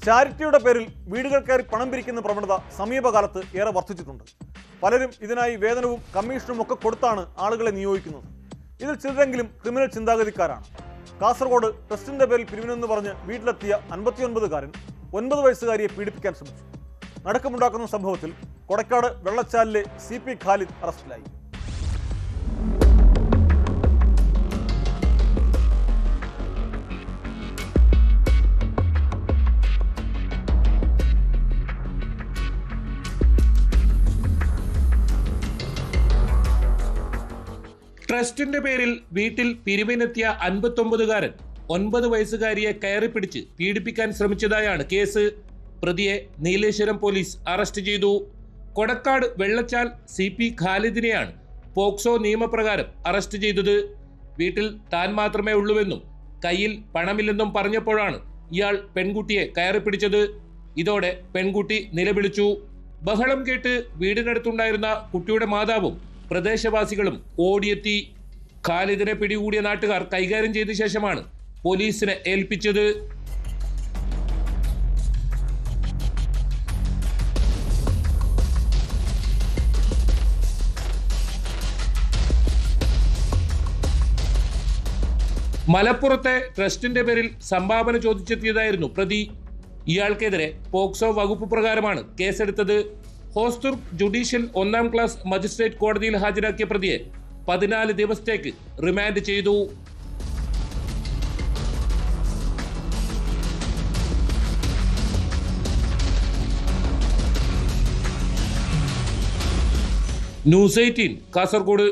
ചാരിറ്റിയുടെ പേരിൽ വീടുകൾ കയറി പണം പിരിക്കുന്ന പ്രവണത സമീപകാലത്ത് ഏറെ വർദ്ധിച്ചിട്ടുണ്ട്. പലരും ഇതിനായി വേതനവും കമ്മീഷനും ഒക്കെ കൊടുത്താണ് ആളുകളെ നിയോഗിക്കുന്നത്. ഇതിൽ ചിലരെങ്കിലും ക്രിമിനൽ ചിന്താഗതിക്കാരാണ്. കാസർഗോഡ് ട്രസ്റ്റിന്റെ പേരിൽ പിരിവിനെന്ന് പറഞ്ഞ് വീട്ടിലെത്തിയ 59-കാരൻ 9 വയസ്സുകാരിയെ പീഡിപ്പിക്കാൻ ശ്രമിച്ചു. നടുക്കമുണ്ടാക്കുന്ന സംഭവത്തിൽ കൊടക്കാട് വെള്ളച്ചാലിലെ CP ഖാലിദ് അറസ്റ്റിലായി. ട്രസ്റ്റിന്റെ പേരിൽ വീട്ടിൽ പിരിവിനെത്തിയ 59-കാരൻ 9 വയസ്സുകാരിയെ കയറിപ്പിടിച്ച് പീഡിപ്പിക്കാൻ ശ്രമിച്ചതായാണ് കേസ്. പ്രതിയെ നീലേശ്വരം പോലീസ് അറസ്റ്റ് ചെയ്തു. കൊടക്കാട് വെള്ളച്ചാൽ CP ഖാലിദിനെയാണ് പോക്സോ നിയമപ്രകാരം അറസ്റ്റ് ചെയ്തത്. വീട്ടിൽ താൻ മാത്രമേ ഉള്ളൂവെന്നും കയ്യിൽ പണമില്ലെന്നും പറഞ്ഞപ്പോഴാണ് ഇയാൾ പെൺകുട്ടിയെ കയറിപ്പിടിച്ചത്. ഇതോടെ പെൺകുട്ടി നിലവിളിച്ചു. ബഹളം കേട്ട് വീടിനടുത്തുണ്ടായിരുന്ന കുട്ടിയുടെ മാതാവും പ്രദേശവാസികളും ഓടിയെത്തി. ഖാലിദിനെ പിടികൂടിയ നാട്ടുകാർ കൈകാര്യം ചെയ്ത ശേഷമാണ് പോലീസിനെ ഏൽപ്പിച്ചത്. മലപ്പുറത്തെ ട്രസ്റ്റിന്റെ പേരിൽ സംഭാവന ചോദിച്ചെത്തിയതായിരുന്നു പ്രതി. ഇയാൾക്കെതിരെ പോക്സോ വകുപ്പ് പ്രകാരമാണ് കേസെടുത്തത്. ഹോസ്ദുർഗ് ജുഡീഷ്യൽ 1-ാം ക്ലാസ് മജിസ്ട്രേറ്റ് കോടതിയിൽ ഹാജരാക്കിയ പ്രതിയെ 14 ദിവസത്തേക്ക് റിമാൻഡ് ചെയ്തു. ന്യൂസ് 18 കാസർഗോഡ്.